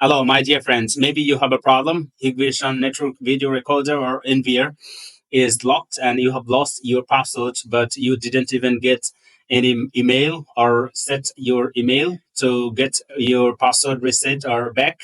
Hello, my dear friends. Maybe you have a problem. Hikvision network video recorder or NVR is locked and you have lost your password, but you didn't even get any email or set your email to get your password reset or back.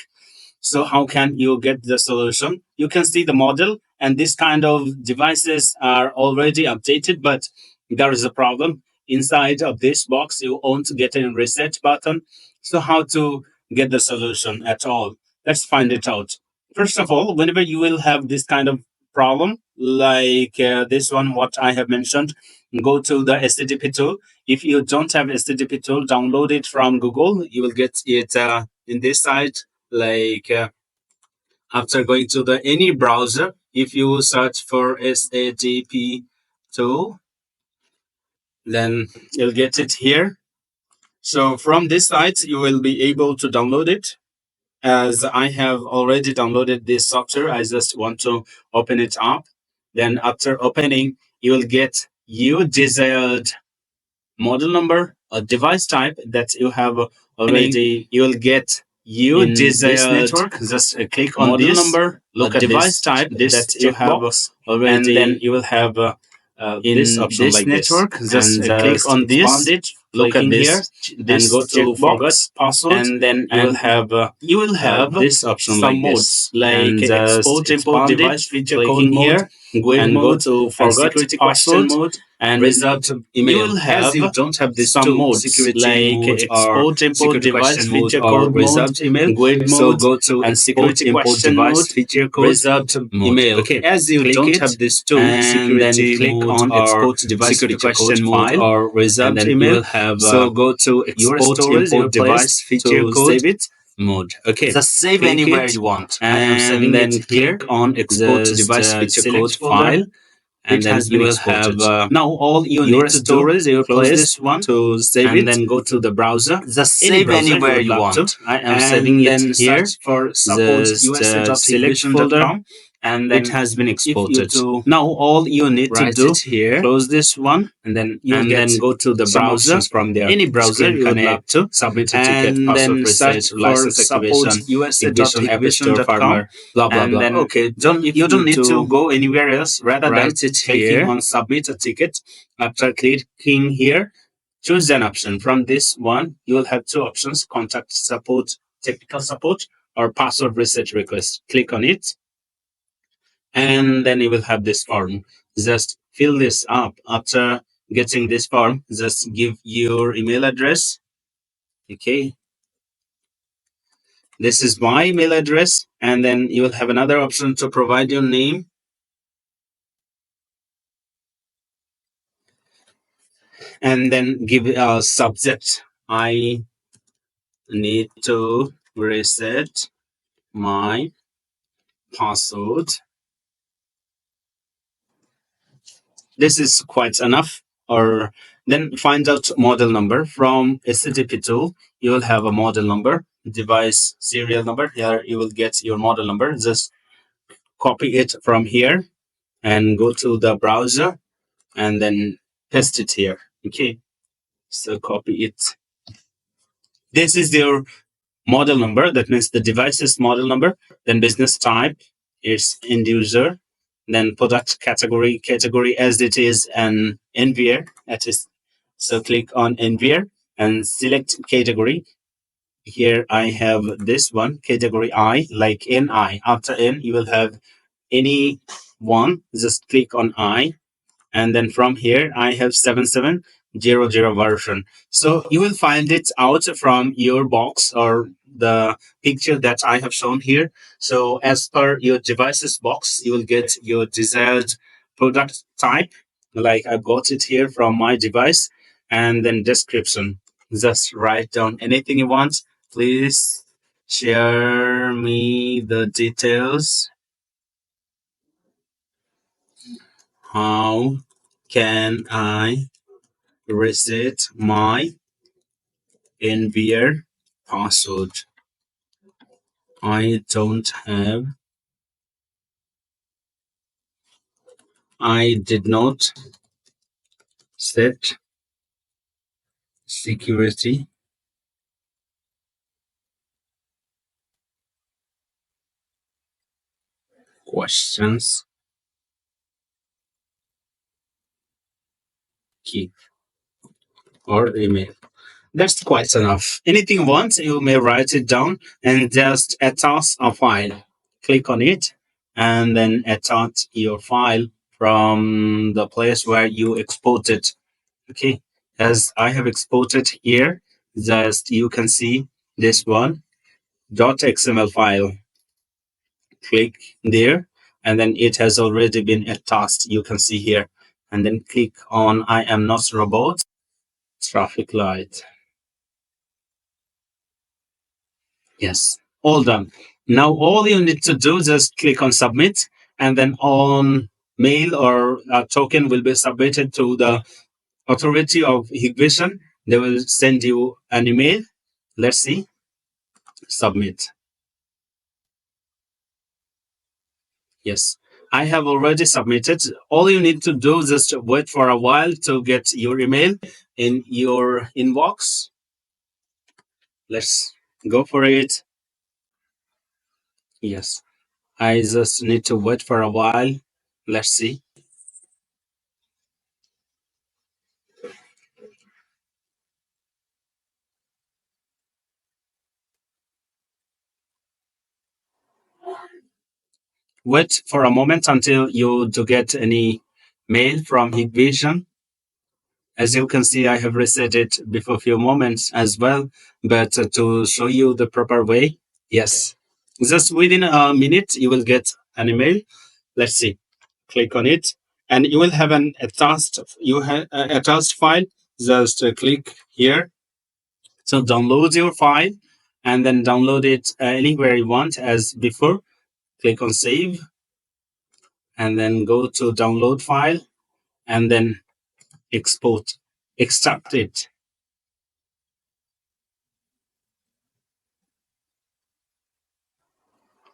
So how can you get the solution? You can see the model, and this kind of devices are already updated, but there is a problem. Inside of this box, you won't get a reset button. So how to get the solution at all? Let's find it out. First of all, whenever you will have this kind of problem, like this one, what I have mentioned, go to the STDP tool. If you don't have STDP tool, download it from Google. You will get it in this site, like after going to the any browser. If you search for SADP tool, then you'll get it here. So from this site, you will be able to download it. As I have already downloaded this software, I just want to open it up. Then after opening, you will get your desired model number or device type that you have already. You will get your desired network. Just click on model this number, look at device type that you have already, and then you will have in this option this like network. Just click on this. Look at this, and go to forgot password, and then you will have this option some like modes like export import device feature code here. Go to forgot password mode and reserved email. You will have, as you don't have this some modes like export import device feature code reserved email. So go to and security import device feature code reserved email. Okay, as you don't have this tool, and then click on export device feature code file or reserved email. So go to export import device feature code, save it mode. Okay, just save anywhere you want. And then click on export device feature code file, and then you will have now all you need to storage. You close this one to save it, and then go to the browser. Just save anywhere you want. I am saving it here for suppose select folder, and then it has been exported. Now all you need to do here, close this one, and then go to the browser from there. Any browser you would like to submit a ticket, password reset, license activation, Hikvision, App Store, Farmer, blah blah blah. Okay, you don't need to go anywhere else. Rather than clicking on submit a ticket, after clicking here, choose an option. From this one, you will have two options: contact support, technical support, or password reset request. Click on it, and then you will have this form. Just fill this up. After getting this form, just give your email address. Okay, this is my email address, and then you will have another option to provide your name, and then give a subject. I need to reset my password. This is quite enough. Or then find out model number from STP tool. You will have a model number, device serial number. Here you will get your model number. Just copy it from here and go to the browser and then paste it here. Okay, so copy it. This is your model number. That means the device's model number. Then business type is end user. Then product category as it is an NVR. That is, so click on NVR and select category. Here I have this one, category I, like NI. After N, you will have any one. Just click on I, and then from here I have 7700 version. So you will find it out from your box or the picture that I have shown here. So as per your device's box, you will get your desired product type, like I got it here from my device, and then description. Just write down anything you want. Please share me the details. How can I reset my NVR password? I did not set security questions, key, or email. That's quite enough. Anything you want, you may write it down and just attach a file. Click on it and then attach your file from the place where you exported. Okay, as I have exported here, just you can see this one .xml file. Click there and then it has already been attached. You can see here and then click on I am not robot traffic light. Yes, all done. Now all you need to do is just click on submit and then on mail or a token will be submitted to the authority of Hikvision. They will send you an email. Let's see. Submit. Yes, I have already submitted. All you need to do is just wait for a while to get your email in your inbox. Let's go for it. Yes, I just need to wait for a while. Let's see. Wait for a moment until you do get any mail from Hikvision. As you can see, I have reset it before a few moments as well, but to show you the proper way, yes, just within a minute, you will get an email. Let's see. Click on it, and you will have an attached file. Just click here. So download your file, and then download it anywhere you want as before. Click on save, and then go to download file, and then extract it.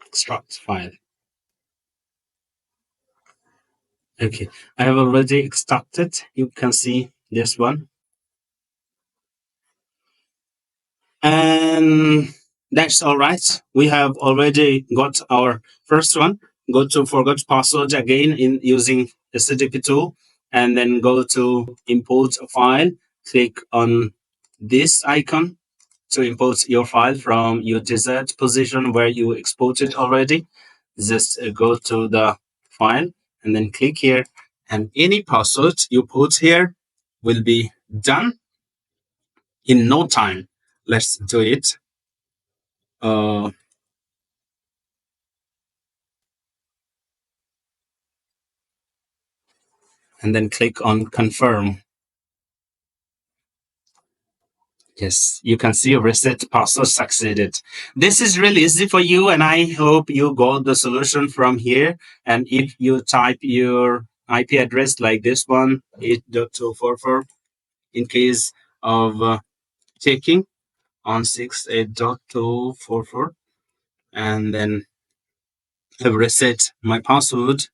Extract file. Okay, I have already extracted. You can see this one. And that's all right. We have already got our first one. Go to forgot password again in using the CDP tool and then go to import a file. Click on this icon to import your file from your desired position where you exported already. Just go to the file and then click here, and any password you put here will be done in no time. Let's do it. And then click on confirm. Yes, you can see reset password succeeded. This is really easy for you, and I hope you got the solution from here. And if you type your IP address like this one, 8.244, in case of checking on 68.244, and then I've reset my password.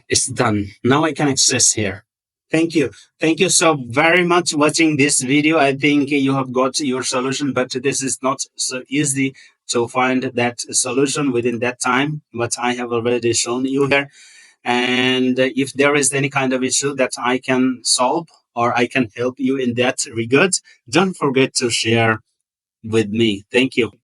It's done. Now I can access here. Thank you. Thank you so very much watching this video. I think you have got your solution, but this is not so easy to find that solution within that time. But I have already shown you here. And if there is any kind of issue that I can solve or I can help you in that regard, don't forget to share with me. Thank you.